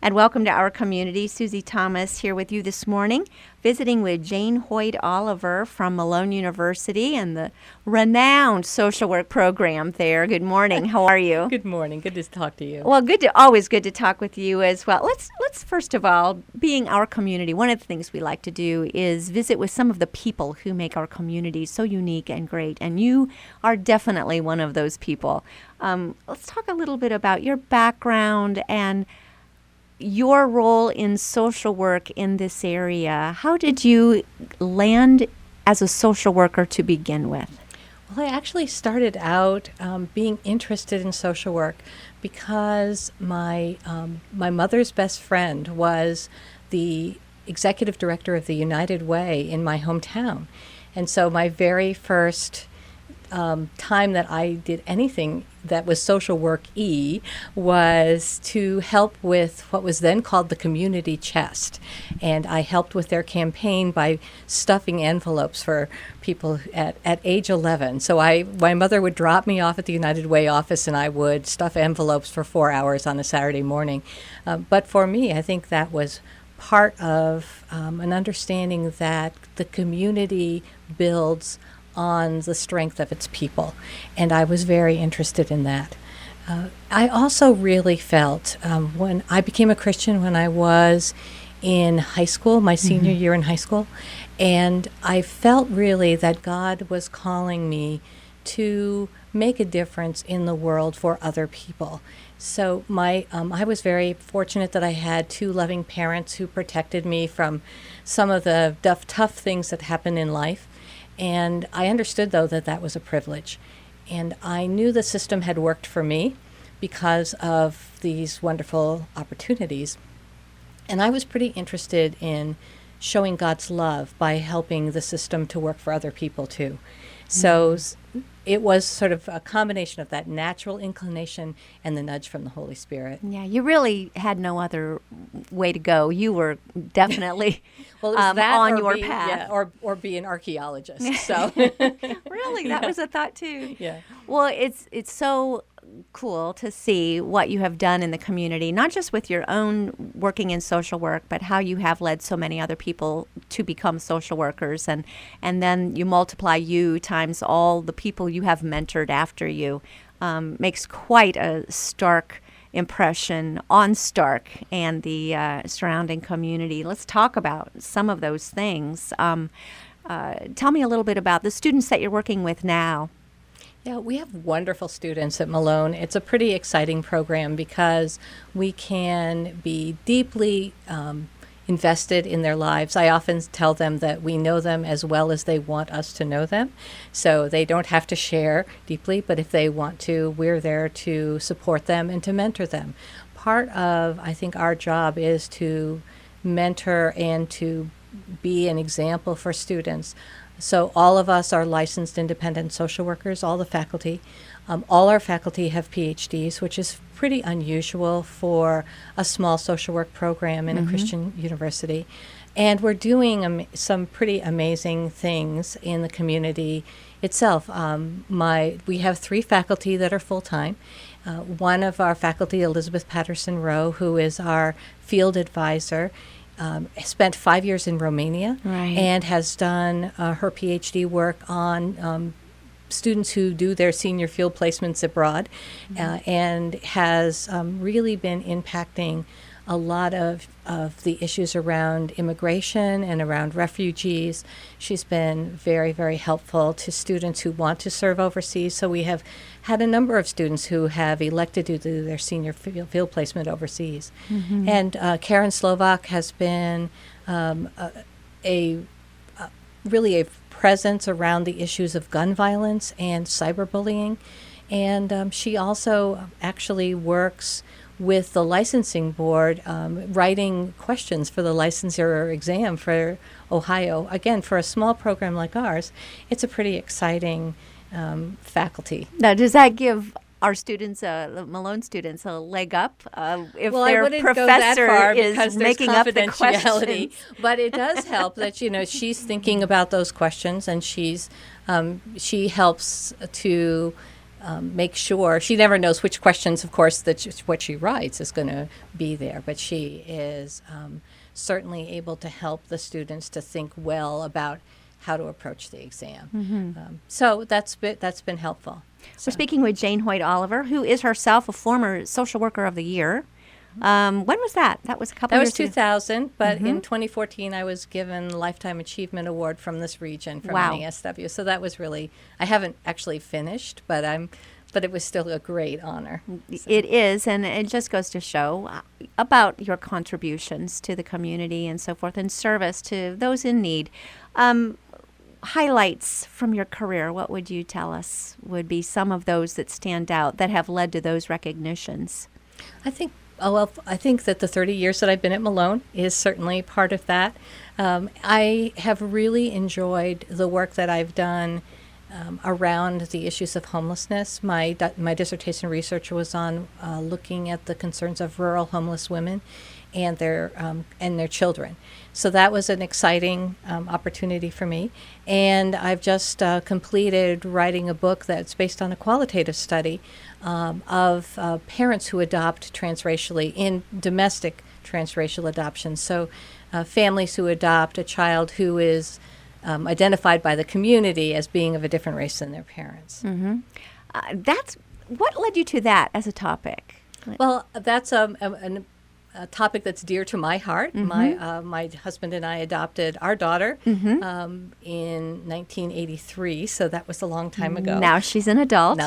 And welcome to our community. Susie Thomas here with you this morning, visiting with Jane Hoyt Oliver from Malone University and the renowned social work program there. Good morning. How are you? Good morning. Good to talk to you. Well, always good to talk with you as well. Let's first of all, being our community, one of the things we like to do is visit with some of the people who make our community so unique and great. And you are definitely one of those people. Let's talk a little bit about your background and your role in social work in this area. How did you land as a social worker to begin with? Well, I actually started out being interested in social work because my mother's best friend was the executive director of the United Way in my hometown. And so my very first time that I did anything that was social work-y was to help with what was then called the community chest. And I helped with their campaign by stuffing envelopes for people at age 11. So my mother would drop me off at the United Way office and I would stuff envelopes for 4 hours on a Saturday morning. But for me, I think that was part of an understanding that the community builds on the strength of its people, and I was very interested in that. I also really felt when I became a Christian when I was in high school, my senior year in high school, and I felt really that God was calling me to make a difference in the world for other people. So I was very fortunate that I had two loving parents who protected me from some of the tough things that happen in life. And I understood, though, that was a privilege. And I knew the system had worked for me because of these wonderful opportunities. And I was pretty interested in showing God's love by helping the system to work for other people, too. So it was sort of a combination of that natural inclination and the nudge from the Holy Spirit. Yeah, you really had no other way to go. You were definitely on your path. Yeah, or be an archaeologist. So really, that was a thought too. Yeah. Well, it's so cool to see what you have done in the community, not just with your own working in social work, but how you have led so many other people to become social workers, and then you multiply you times all the people you have mentored after you. Makes quite a stark impression on Stark and the surrounding community. Let's talk about some of those things. Tell me a little bit about the students that you're working with now. Yeah, we have wonderful students at Malone. It's a pretty exciting program because we can be deeply invested in their lives. I often tell them that we know them as well as they want us to know them. So they don't have to share deeply, but if they want to, we're there to support them and to mentor them. Part of, I think, our job is to mentor and to be an example for students. So all of us are licensed independent social workers, all the faculty. All our faculty have PhDs, which is pretty unusual for a small social work program in a Christian university. And we're doing some pretty amazing things in the community itself. We have 3 faculty that are full-time. One of our faculty, Elizabeth Patterson Rowe, who is our field advisor, spent 5 years in Romania and has done her PhD work on students who do their senior field placements abroad, and has really been impacting a lot of the issues around immigration and around refugees. She's been very, very helpful to students who want to serve overseas. So we have had a number of students who have elected to do their senior field placement overseas. And Karen Slovak has been really a presence around the issues of gun violence and cyberbullying. And she also actually works with the licensing board, writing questions for the licensure exam for Ohio. Again, for a small program like ours, it's a pretty exciting faculty. Now, does that give our students, the Malone students, a leg up if their professor is making up the questions? But it does help that she's thinking about those questions, and she helps to make sure she never knows which questions, of course, what she writes is going to be there, but she is certainly able to help the students to think well about how to approach the exam. So that's been helpful. We're speaking with Jane Hoyt Oliver, who is herself a former Social Worker of the Year. When was that? That was a couple That years was 2000, but in 2014 I was given Lifetime Achievement Award from this region from Wow. NASW. So that was really, I haven't actually finished, but it was still a great honor. It is, and it just goes to show about your contributions to the community and so forth, and service to those in need. Highlights from your career, what would you tell us would be some of those that stand out that have led to those recognitions? I think that the 30 years that I've been at Malone is certainly part of that. I have really enjoyed the work that I've done around the issues of homelessness. My dissertation research was on looking at the concerns of rural homeless women and their children. So that was an exciting opportunity for me. And I've just completed writing a book that's based on a qualitative study of parents who adopt transracially in domestic transracial adoption. So families who adopt a child who is identified by the community as being of a different race than their parents. That's what led you to that as a topic? Well, that's a topic that's dear to my heart. My husband and I adopted our daughter in 1983, so that was a long time ago. Now she's an adult.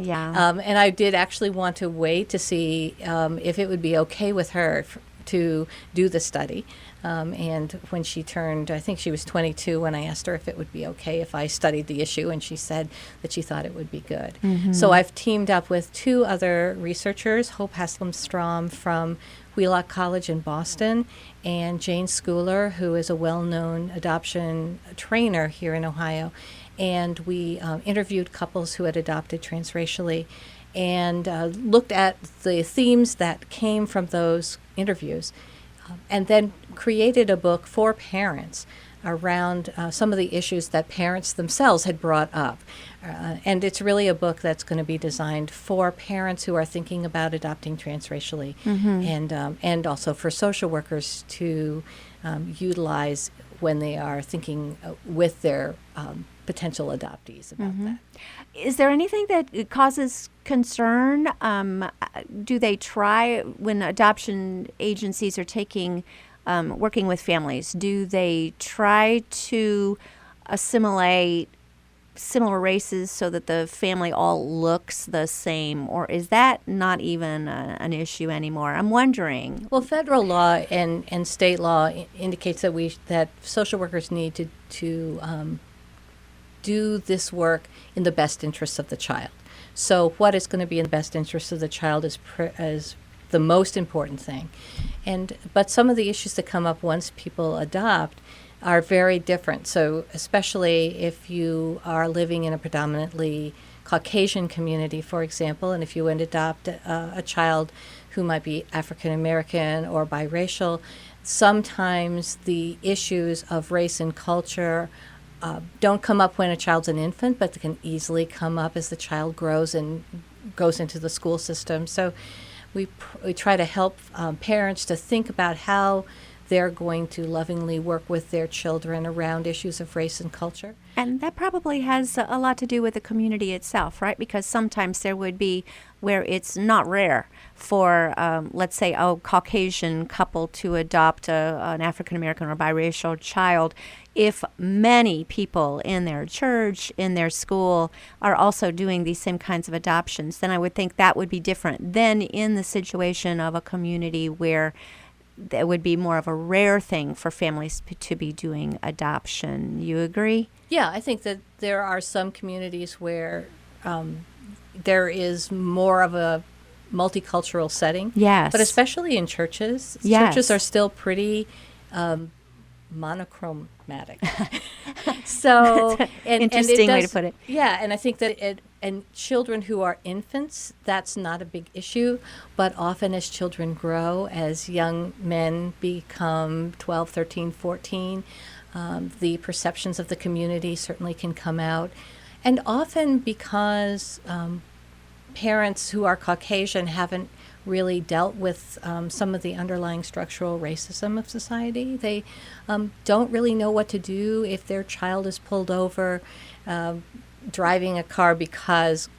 Yeah. And I did actually want to wait to see if it would be okay with her to do the study. And when she turned, I think she was 22 when I asked her if it would be okay if I studied the issue, and she said that she thought it would be good. So I've teamed up with two other researchers, Hope Haslam-Strom from Wheelock College in Boston, and Jane Schooler, who is a well-known adoption trainer here in Ohio. And we interviewed couples who had adopted transracially and looked at the themes that came from those interviews, and then created a book for parents around some of the issues that parents themselves had brought up. And it's really a book that's going to be designed for parents who are thinking about adopting transracially, and also for social workers to utilize when they are thinking with their potential adoptees about that. Is there anything that causes concern? Do they try, when adoption agencies are working with families, do they try to assimilate similar races so that the family all looks the same, or is that not even an issue anymore? I'm wondering. Well, federal law and state law indicates that social workers need to do this work in the best interests of the child. So what is going to be in the best interest of the child is the most important thing. But some of the issues that come up once people adopt are very different. So especially if you are living in a predominantly Caucasian community, for example, and if you would adopt a child who might be African American or biracial, sometimes the issues of race and culture don't come up when a child's an infant, but they can easily come up as the child grows and goes into the school system. So we try to help parents to think about how they're going to lovingly work with their children around issues of race and culture. And that probably has a lot to do with the community itself, right? Because sometimes there would be where it's not rare for, let's say, a Caucasian couple to adopt an African-American or biracial child. If many people in their church, in their school, are also doing these same kinds of adoptions, then I would think that would be different than in the situation of a community where that would be more of a rare thing for families to be doing adoption. You agree? Yeah, I think that there are some communities where there is more of a multicultural setting. Yes. But especially in churches. Yes. Churches are still pretty monochromatic. So, interesting way to put it. Yeah, and I think that and children who are infants, that's not a big issue, but often as children grow, as young men become 12, 13, 14, the perceptions of the community certainly can come out. And often because parents who are Caucasian haven't really dealt with some of the underlying structural racism of society. They don't really know what to do if their child is pulled over driving a car because,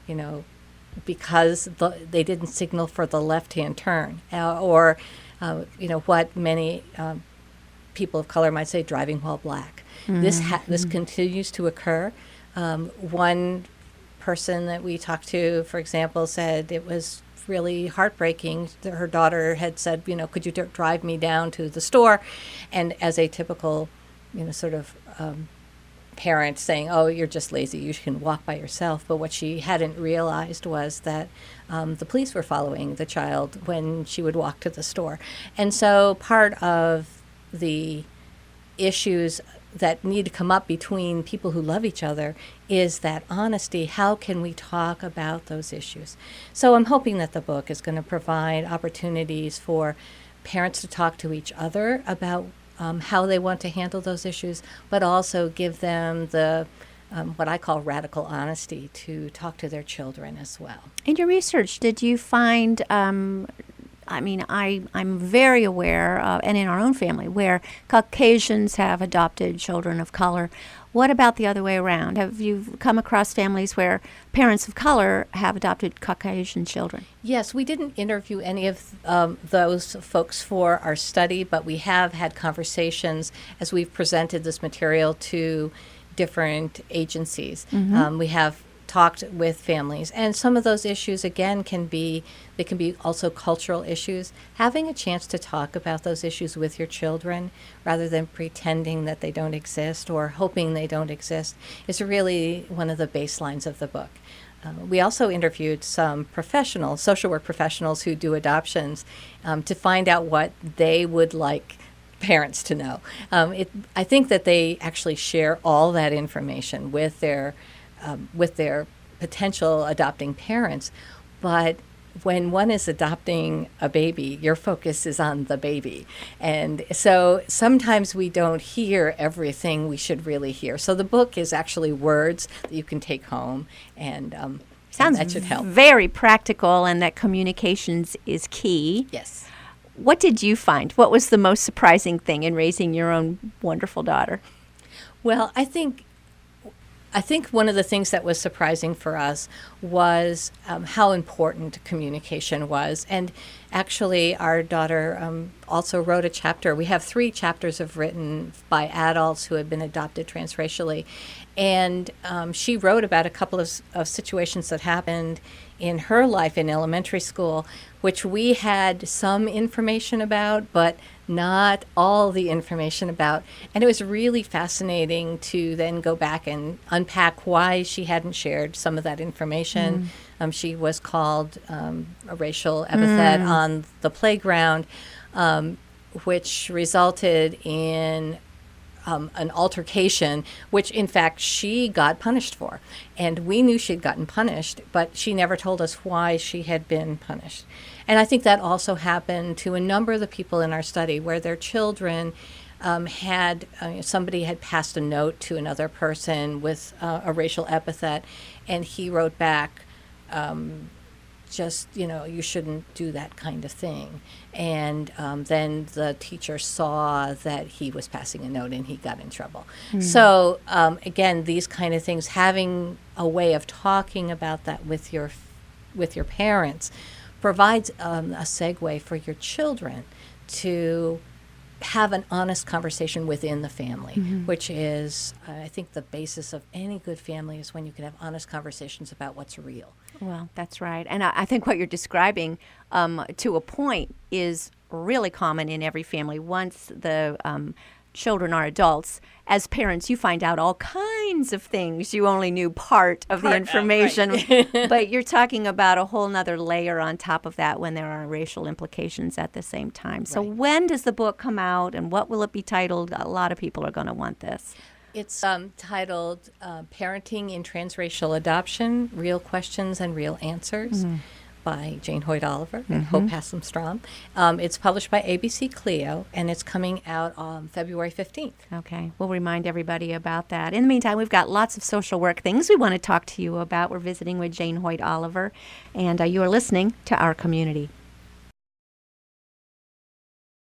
they didn't signal for the left-hand turn, or what many people of color might say, driving while black. This continues to occur. One person that we talked to, for example, said it was really heartbreaking. Her daughter had said, could you drive me down to the store? And as a typical, parent saying, oh, you're just lazy, you can walk by yourself. But what she hadn't realized was that the police were following the child when she would walk to the store. And so part of the issues that need to come up between people who love each other is that honesty. How can we talk about those issues? So I'm hoping that the book is going to provide opportunities for parents to talk to each other about how they want to handle those issues, but also give them the what I call radical honesty to talk to their children as well. In your research, did you find I'm very aware, and in our own family, where Caucasians have adopted children of color. What about the other way around? Have you come across families where parents of color have adopted Caucasian children? Yes, we didn't interview any of those folks for our study, but we have had conversations as we've presented this material to different agencies. We have talked with families, and some of those issues again can be also cultural issues. Having a chance to talk about those issues with your children rather than pretending that they don't exist or hoping they don't exist is really one of the baselines of the book. We also interviewed some professionals, social work professionals who do adoptions, to find out what they would like parents to know. I think that they actually share all that information with their potential adopting parents. But when one is adopting a baby, your focus is on the baby. And so sometimes we don't hear everything we should really hear. So the book is actually words that you can take home, and sounds that should help. Very practical, and that communications is key. Yes. What did you find? What was the most surprising thing in raising your own wonderful daughter? Well, I think one of the things that was surprising for us was how important communication was. And actually, our daughter also wrote a chapter. We have 3 chapters written by adults who have been adopted transracially. And she wrote about a couple of situations that happened in her life in elementary school, which we had some information about, but not all the information about. And it was really fascinating to then go back and unpack why she hadn't shared some of that information. She was called a racial epithet on the playground, which resulted in an altercation, which in fact she got punished for. And we knew she'd gotten punished, but she never told us why she had been punished. And I think that also happened to a number of the people in our study where their children somebody had passed a note to another person with a racial epithet, and he wrote back, you shouldn't do that kind of thing. And then the teacher saw that he was passing a note and he got in trouble. So again, these kind of things, having a way of talking about that with your parents provides a segue for your children to have an honest conversation within the family, which is, I think, the basis of any good family is when you can have honest conversations about what's real. Well, that's right. And I think what you're describing, to a point, is really common in every family. Once the children are adults, as parents, you find out all kinds of things. You only knew part of the information, right. But you're talking about a whole nother layer on top of that when there are racial implications at the same time. So when does the book come out, and what will it be titled? A lot of people are going to want this. It's titled Parenting in Transracial Adoption, Real Questions and Real Answers. by Jane Hoyt Oliver and Hope Haslam-Strom. It's published by ABC Clio, and it's coming out on February 15th. Okay, we'll remind everybody about that. In the meantime, we've got lots of social work things we want to talk to you about. We're visiting with Jane Hoyt Oliver, and you are listening to Our Community.